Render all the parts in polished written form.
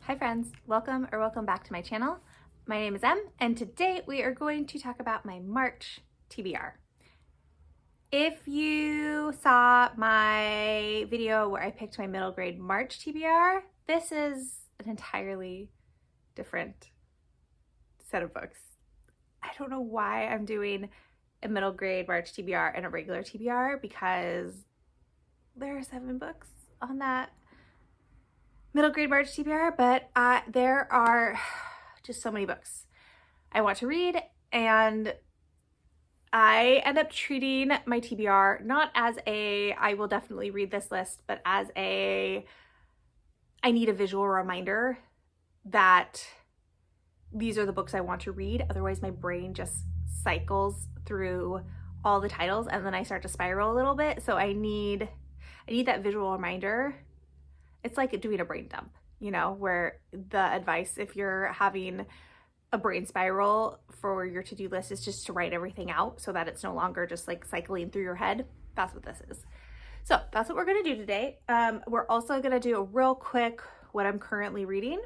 Hi friends, welcome back to my channel. My name is Em, and today we are going to talk about my March TBR. If you saw my video where I picked my middle grade March TBR, this is an entirely different set of books. I don't know why I'm doing a middle grade March TBR and a regular TBR, because there are 7 books on that middle grade March TBR, but there are just so many books I want to read, and I end up treating my TBR not as a I will definitely read this list, but as a I need a visual reminder that these are the books I want to read. Otherwise my brain just cycles through all the titles and then I start to spiral a little bit. So I need that visual reminder. It's like doing a brain dump, you know, where the advice, if you're having a brain spiral for your to-do list, is just to write everything out so that it's no longer just like cycling through your head. That's what this is. So that's what we're going to do today. We're also going to do a real quick what I'm currently reading.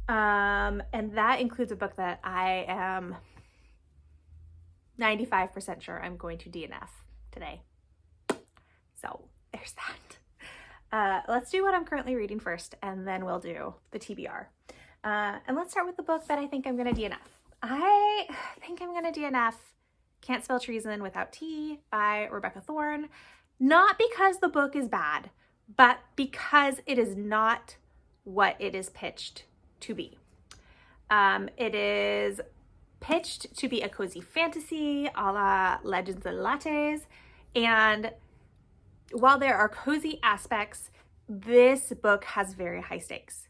And that includes a book that I am 95% sure I'm going to DNF today. So there's that. Let's do what I'm currently reading first, and then we'll do the TBR. And let's start with the book that I think I'm going to DNF. I think I'm going to DNF Can't Spell Treason Without T by Rebecca Thorne. Not because the book is bad, but because it is not what it is pitched to be. It is pitched to be a cozy fantasy a la Legends and Lattes, and while there are cozy aspects, this book has very high stakes.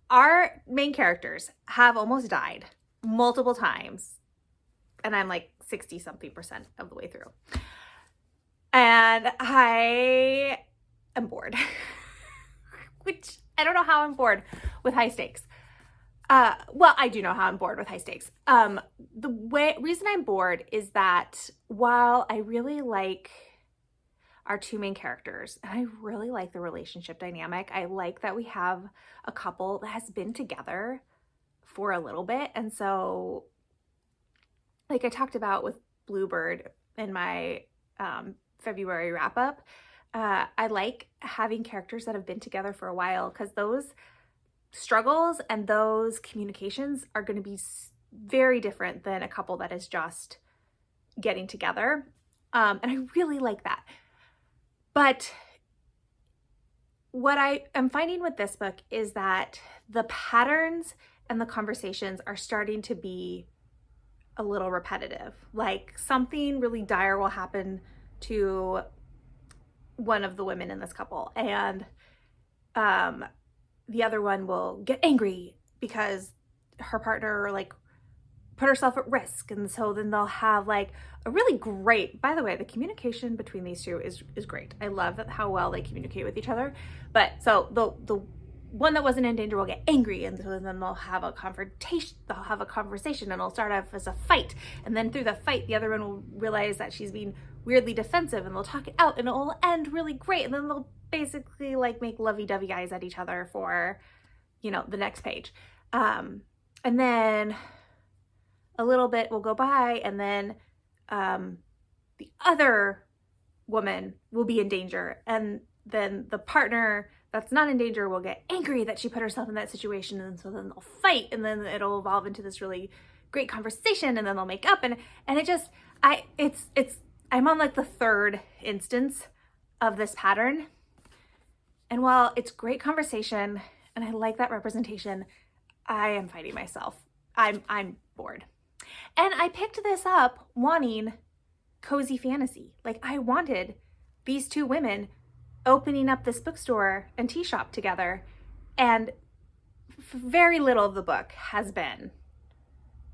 Our main characters have almost died multiple times, and I'm like 60-something% of the way through. And I am bored, which I don't know how I'm bored with high stakes. Well, I do know how I'm bored with high stakes. The reason I'm bored is that while I really like our 2 main characters, and I really like the relationship dynamic. I like that we have a couple that has been together for a little bit. And so, like I talked about with Bluebird in my February wrap up, I like having characters that have been together for a while, because those struggles and those communications are going to be very different than a couple that is just getting together. And I really like that. But what I am finding with this book is that the patterns and the conversations are starting to be a little repetitive. Like something really dire will happen to one of the women in this couple, and the other one will get angry because her partner like put herself at risk, and so then they'll have like a really great, by the way, the communication between these 2 is great. I love how well they communicate with each other. But so the one that wasn't in danger will get angry, and so then they'll have a confrontation, they'll have a conversation, and it'll start off as a fight, and then through the fight the other one will realize that she's being weirdly defensive, and they'll talk it out, and it will end really great, and then they'll basically like make lovey-dovey eyes at each other for, you know, the next page. And then a little bit will go by, and then the other woman will be in danger, and then the partner that's not in danger will get angry that she put herself in that situation, and so then they'll fight, and then it'll evolve into this really great conversation, and then they'll make up, and it just I'm on like the 3rd instance of this pattern. And while it's great conversation and I like that representation, I am fighting myself. I'm bored. And I picked this up wanting cozy fantasy. Like I wanted these 2 women opening up this bookstore and tea shop together, and very little of the book has been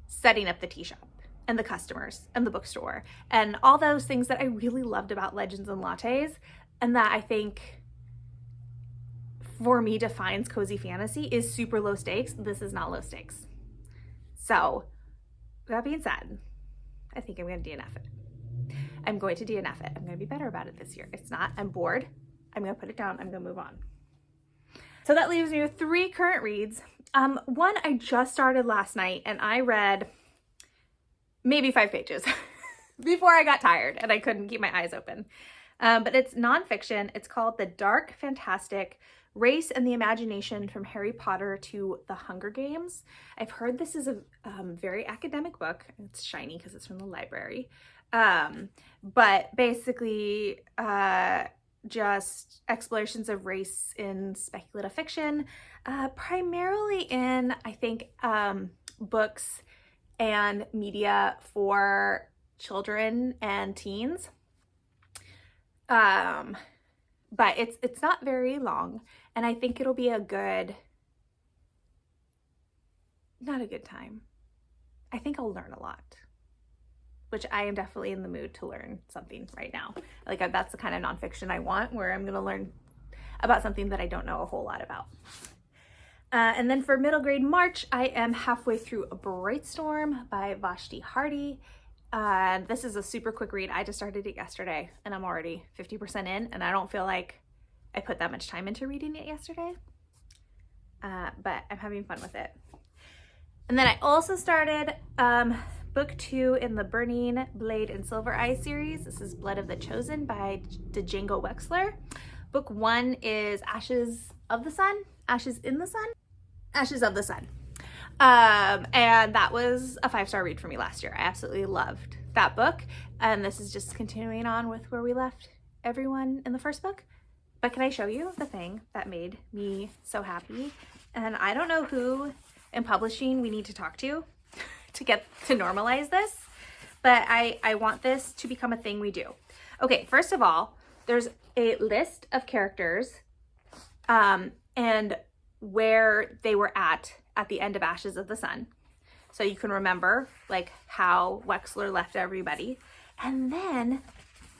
setting up the tea shop and the customers and the bookstore and all those things that I really loved about Legends and Lattes, and that I think for me defines cozy fantasy is super low stakes. This is not low stakes. So that being said, I think I'm going to DNF it. I'm going to DNF it. I'm going to be better about it this year. It's not, I'm bored. I'm going to put it down. I'm going to move on. So that leaves me with 3 current reads. One I just started last night, and I read maybe 5 pages before I got tired and I couldn't keep my eyes open. But it's nonfiction. It's called The Dark Fantastic Race and the Imagination from Harry Potter to the Hunger Games. I've heard this is a very academic book. It's shiny because it's from the library. But basically just explorations of race in speculative fiction, primarily in, I think, books and media for children and teens. But it's not very long, and I think it'll be not a good time. I think I'll learn a lot, which I am definitely in the mood to learn something right now. Like, that's the kind of nonfiction I want, where I'm going to learn about something that I don't know a whole lot about. And then for middle grade March, I am halfway through A Bright Storm by Vashti Hardy. This is a super quick read. I just started it yesterday and I'm already 50% in, and I don't feel like I put that much time into reading it yesterday. But I'm having fun with it. And then I also started book 2 in the Burning Blade and Silver Eye series. This is Blood of the Chosen by Django Wexler. Book 1 is Ashes of the Sun. And that was a 5-star read for me last year. I absolutely loved that book. And this is just continuing on with where we left everyone in the first book. But can I show you the thing that made me so happy? And I don't know who in publishing we need to talk to get to normalize this, but I want this to become a thing we do. Okay, first of all, there's a list of characters and where they were at the end of Ashes of the Sun. So you can remember like how Wexler left everybody. And then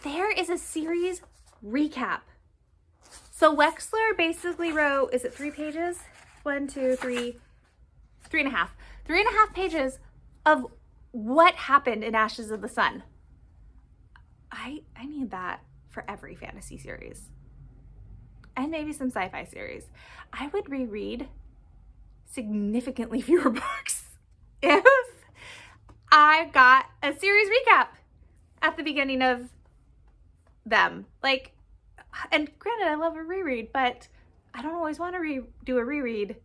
there is a series recap. So Wexler basically wrote, is it 3 pages? 1, 2, 3, 3.5. 3.5 pages of what happened in Ashes of the Sun. I need that for every fantasy series. And maybe some sci-fi series. I would reread significantly fewer books if I got a series recap at the beginning of them. Like, and granted, I love a reread, but I don't always want to do a reread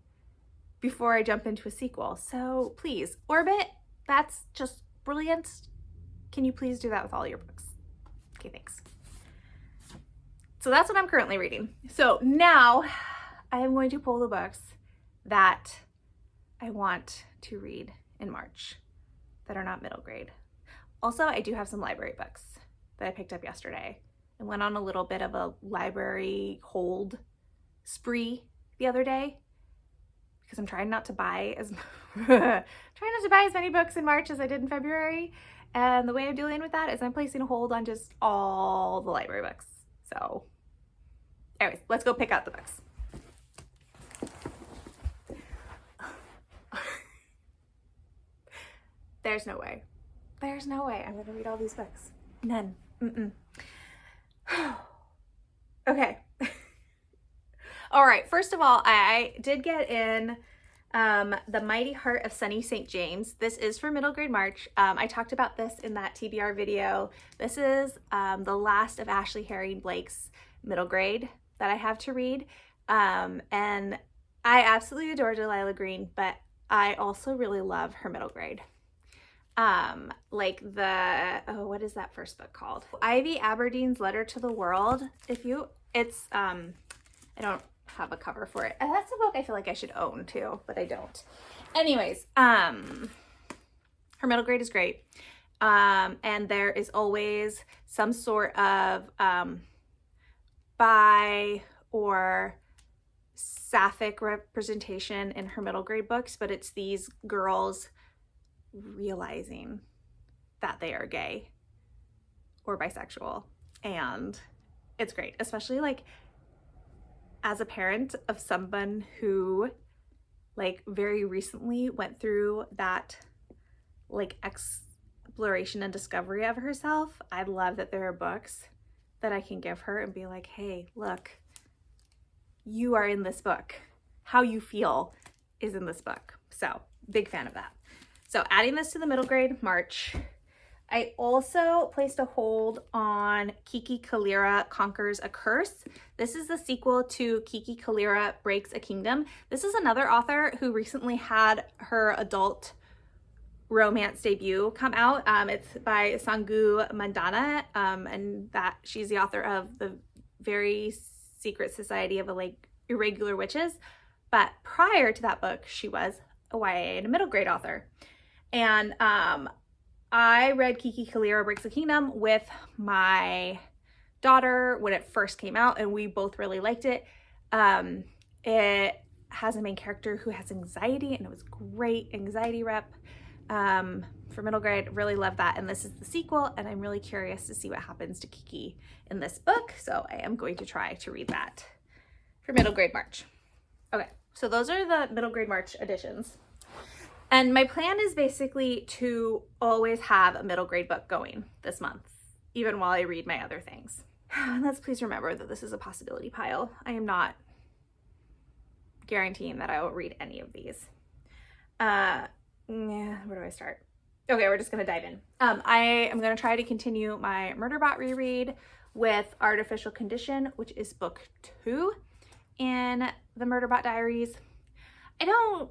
before I jump into a sequel. So please, Orbit, that's just brilliant. Can you please do that with all your books? Okay, thanks. So that's what I'm currently reading. So now I am going to pull the books that I want to read in March that are not middle grade. Also, I do have some library books that I picked up yesterday and went on a little bit of a library hold spree the other day because I'm trying not to buy as many books in March as I did in February. And the way I'm dealing with that is I'm placing a hold on just all the library books. So anyways, let's go pick out the books. There's no way. There's no way I'm gonna read all these books. None. Okay. All right, first of all, I did get in The Mighty Heart of Sunny St. James. This is for middle grade March. I talked about this in that TBR video. This is the last of Ashley Herring Blake's middle grade that I have to read. And I absolutely adore Delilah Green, but I also really love her middle grade. Like what is that first book called? Ivy Aberdeen's Letter to the World. I don't have a cover for it. And that's a book I feel like I should own too, but I don't. Anyways, her middle grade is great. And there is always some sort of bi or sapphic representation in her middle grade books, but it's these girls realizing that they are gay or bisexual, and it's great, especially like as a parent of someone who like very recently went through that like exploration and discovery of herself. I love that there are books that I can give her and be like, hey, look, you are in this book how you feel is in this book. So big fan of that. So adding this to the middle grade March. I also placed a hold on Kiki Kalira Conquers a Curse. This is the sequel to Kiki Kalira Breaks a Kingdom. This is another author who recently had her adult romance debut come out. It's by Sangu Mandana, and that she's the author of The Very Secret Society of Irregular Witches. But prior to that book, she was a YA and a middle grade author. And I read Kiki Kalira Breaks a Kingdom with my daughter when it first came out, and we both really liked it. It has a main character who has anxiety, and it was great anxiety rep for middle grade. Really love that. And this is the sequel, and I'm really curious to see what happens to Kiki in this book. So I am going to try to read that for middle grade March. Okay, so those are the middle grade March editions. And my plan is basically to always have a middle grade book going this month, even while I read my other things. Let's please remember that this is a possibility pile. I am not guaranteeing that I will read any of these. Yeah, where do I start? Okay, we're just gonna dive in. I am gonna try to continue my Murderbot reread with Artificial Condition, which is book 2 in the Murderbot Diaries. I don't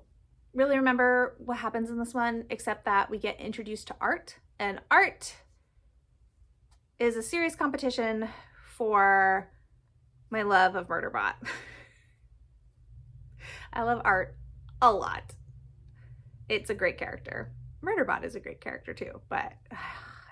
really remember what happens in this one, except that we get introduced to Art, and Art is a serious competition for my love of Murderbot. I love Art a lot. It's a great character. Murderbot is a great character too, but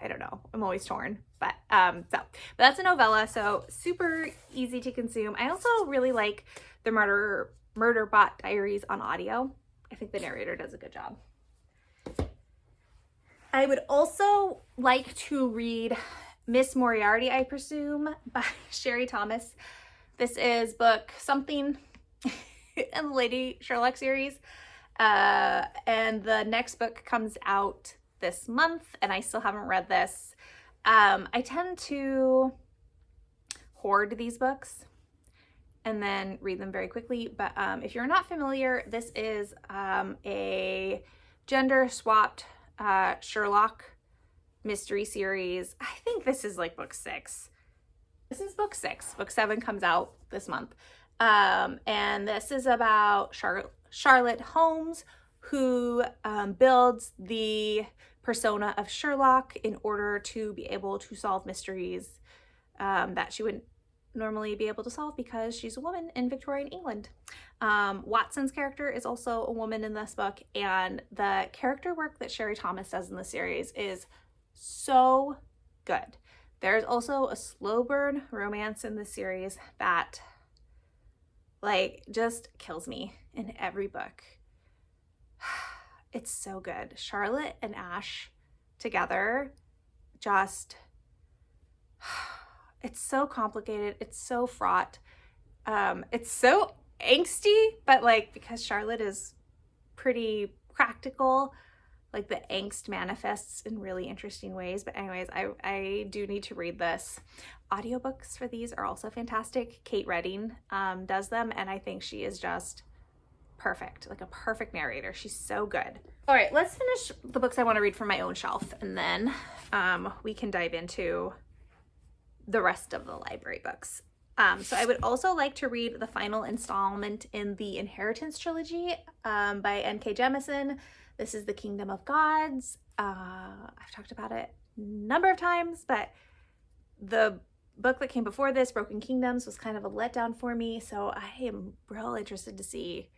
I don't know. I'm always torn. But that's a novella, so super easy to consume. I also really like the Murderbot Diaries on audio. I think the narrator does a good job. I would also like to read Miss Moriarty, I presume, by Sherry Thomas. This is book something in the Lady Sherlock series. And the next book comes out this month, and I still haven't read this. I tend to hoard these books and then read them very quickly. But if you're not familiar, this is a gender-swapped Sherlock mystery series. I think this is like book 6. This is book 6. Book 7 comes out this month. And this is about Charlotte Holmes, who builds the persona of Sherlock in order to be able to solve mysteries that she wouldn't normally be able to solve because she's a woman in Victorian England. Watson's character is also a woman in this book, and the character work that Sherry Thomas does in the series is so good. There's also a slow burn romance in this series that just kills me in every book. It's so good. Charlotte and Ash together, it's so complicated. It's so fraught. It's so angsty, but because Charlotte is pretty practical, the angst manifests in really interesting ways. But anyways, I do need to read this. Audiobooks for these are also fantastic. Kate Redding does them, and I think she is just perfect, a perfect narrator. She's so good. All right, let's finish the books I want to read from my own shelf, and then we can dive into the rest of the library books. So I would also like to read the final installment in the Inheritance trilogy by N.K. Jemisin. This is The Kingdom of Gods. I've talked about it a number of times, but the book that came before this, Broken Kingdoms, was kind of a letdown for me. So I am real interested to see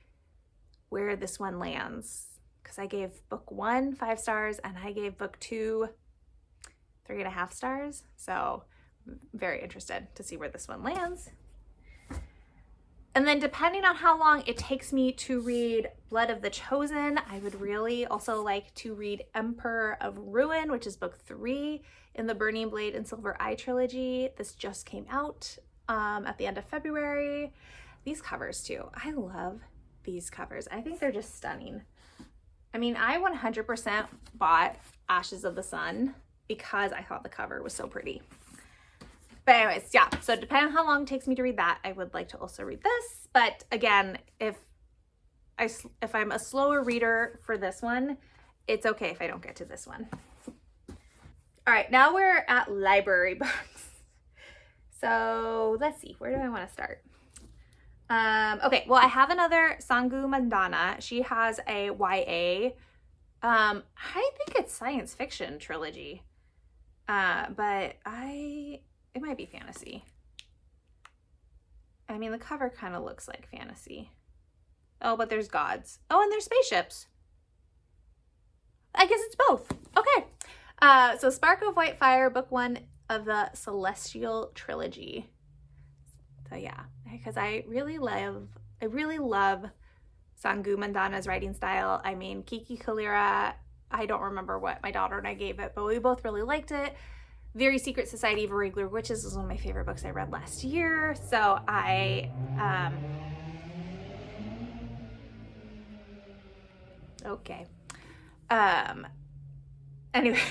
where this one lands, because I gave book 1 5 stars and I gave book 2 3.5 stars. So I'm very interested to see where this one lands. And then depending on how long it takes me to read Blood of the Chosen, I would really also like to read Emperor of Ruin, which is book 3 in the Burning Blade and Silver Eye trilogy. This just came out at the end of February. These covers too. I love these covers. I think they're just stunning. I mean, I 100% bought Ashes of the Sun because I thought the cover was so pretty. But anyways, yeah, so depending on how long it takes me to read that, I would like to also read this. But again, if if I'm a slower reader for this one, it's okay if I don't get to this one. All right, now we're at library books. So let's see, where do I want to start? Okay, well, I have another Sangu Mandana. She has a YA. I think it's science fiction trilogy. But it might be fantasy. I mean, the cover kind of looks like fantasy. Oh, but there's gods. Oh, and there's spaceships. I guess it's both. Okay. So Spark of White Fire, book 1 of the Celestial Trilogy. So yeah, because I really love Sangu Mandana's writing style. I mean, Kiki Kalira, I don't remember what my daughter and I gave it, but we both really liked it. Very Secret Society of Irregular Witches is one of my favorite books I read last year. So okay. Anyway,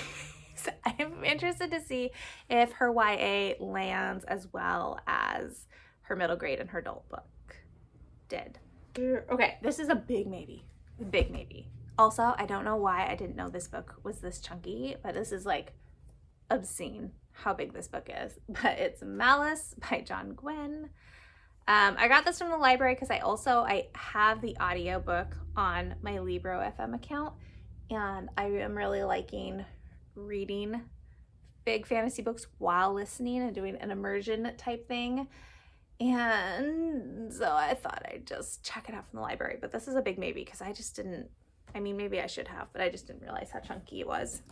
so I'm interested to see if her YA lands as well as her middle grade and her adult book did. Okay, this is a big maybe. Big maybe. Also, I don't know why I didn't know this book was this chunky, but this is like obscene how big this book is. But it's Malice by John Gwynne. I got this from the library because I have the audiobook on my Libro FM account, and I am really liking reading big fantasy books while listening and doing an immersion type thing. And so I thought I'd just check it out from the library. But this is a big maybe because I just didn't, I mean, maybe I should have, but I just didn't realize how chunky it was.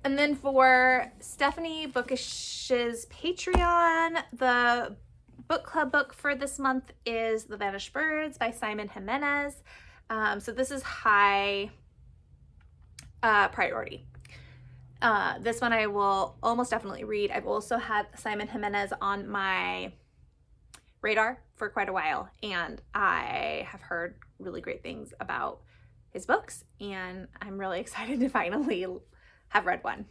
And then for Stephanie Bookish's Patreon, the book club book for this month is The Vanished Birds by Simon Jimenez. So this is high priority. This one I will almost definitely read. I've also had Simon Jimenez on my radar for quite a while, and I have heard really great things about his books, and I'm really excited to finally have read one.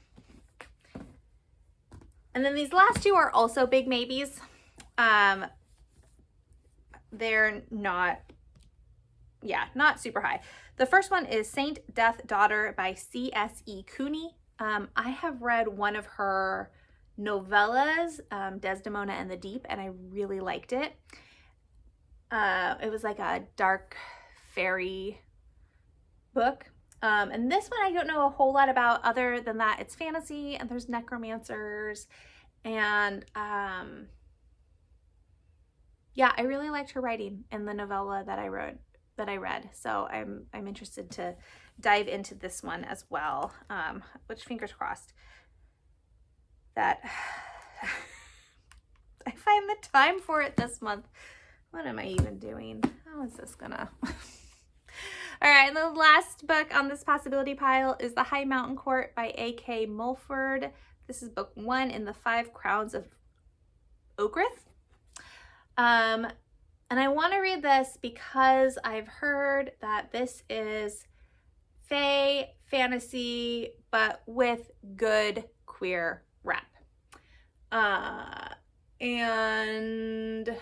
And then these last two are also big maybes. They're not super high. The first one is Saint Death Daughter by C.S.E. Cooney. I have read one of her novellas, Desdemona and the Deep, and I really liked it. It was like a dark fairy book. And this one I don't know a whole lot about other than that it's fantasy and there's necromancers. And yeah, I really liked her writing in the novella that I read. So I'm interested to dive into this one as well, which fingers crossed that I find the time for it this month. What am I even doing? How is this gonna... All right, and the last book on this possibility pile is The High Mountain Court by A.K. Mulford. This is book 1 in the 5 Crowns of Oakrith. And I want to read this because I've heard that this is fae fantasy, but with good queer rep. And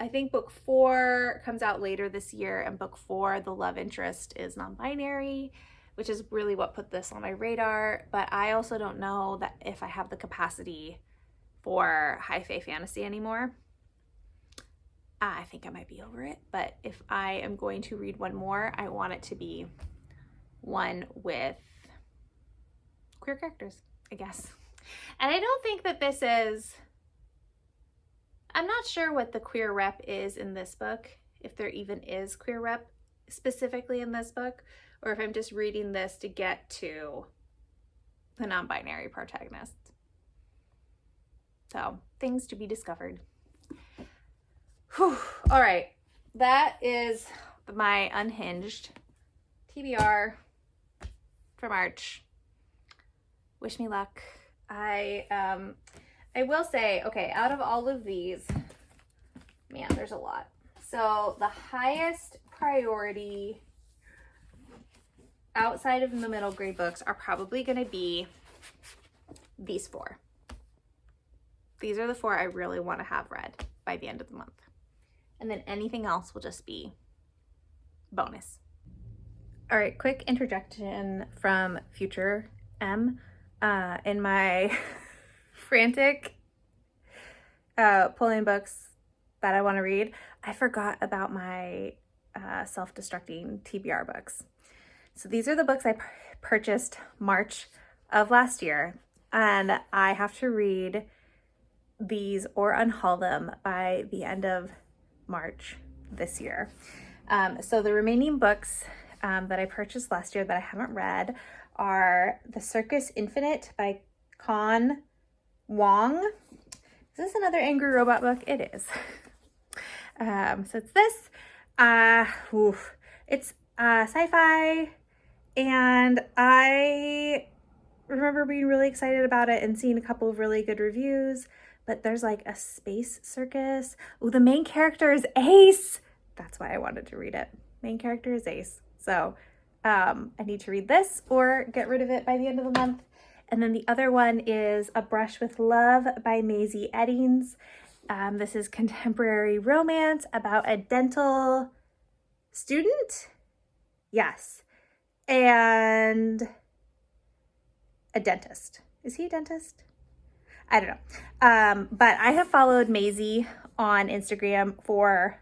I think book 4 comes out later this year, and book 4, the love interest is non-binary, which is really what put this on my radar. But I also don't know that if I have the capacity for high fae fantasy anymore. I think I might be over it, but if I am going to read one more, I want it to be one with queer characters, I guess. And I don't think that this is... I'm not sure what the queer rep is in this book, if there even is queer rep specifically in this book, or if I'm just reading this to get to the non-binary protagonist. So, things to be discovered. Whew. All right, that is my unhinged TBR for March. Wish me luck. I will say, okay, out of all of these, man, there's a lot. So the highest priority outside of the middle grade books are probably going to be these 4. These are the 4 I really want to have read by the end of the month. and then anything else will just be bonus. All right, quick interjection from future M. In my frantic pulling books that I want to read, I forgot about my self-destructing TBR books. So these are the books I purchased March of last year, and I have to read these or unhaul them by the end of March this year. So the remaining books that I purchased last year that I haven't read are The Circus Infinite by Con Wong. Is this another angry robot book? It is. So it's this. It's sci-fi, and I remember being really excited about it and seeing a couple of really good reviews, but there's like a space circus. Oh, the main character is Ace. That's why I wanted to read it. Main character is Ace. So I need to read this or get rid of it by the end of the month. And then the other one is A Brush with Love by Maisie Eddings. This is contemporary romance about a dental student. Yes. And a dentist. Is he a dentist? I don't know. But I have followed Maisie on Instagram for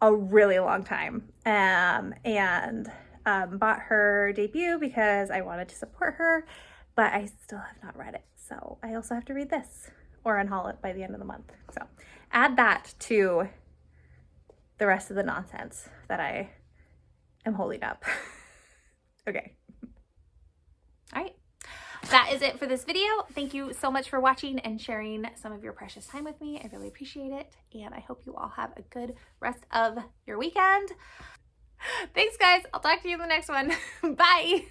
a really long time, and bought her debut because I wanted to support her, but I still have not read it. So I also have to read this or unhaul it by the end of the month. So add that to the rest of the nonsense that I am holding up. Okay. All right. That is it for this video. Thank you so much for watching and sharing some of your precious time with me. I really appreciate it. And I hope you all have a good rest of your weekend. Thanks, guys. I'll talk to you in the next one. Bye.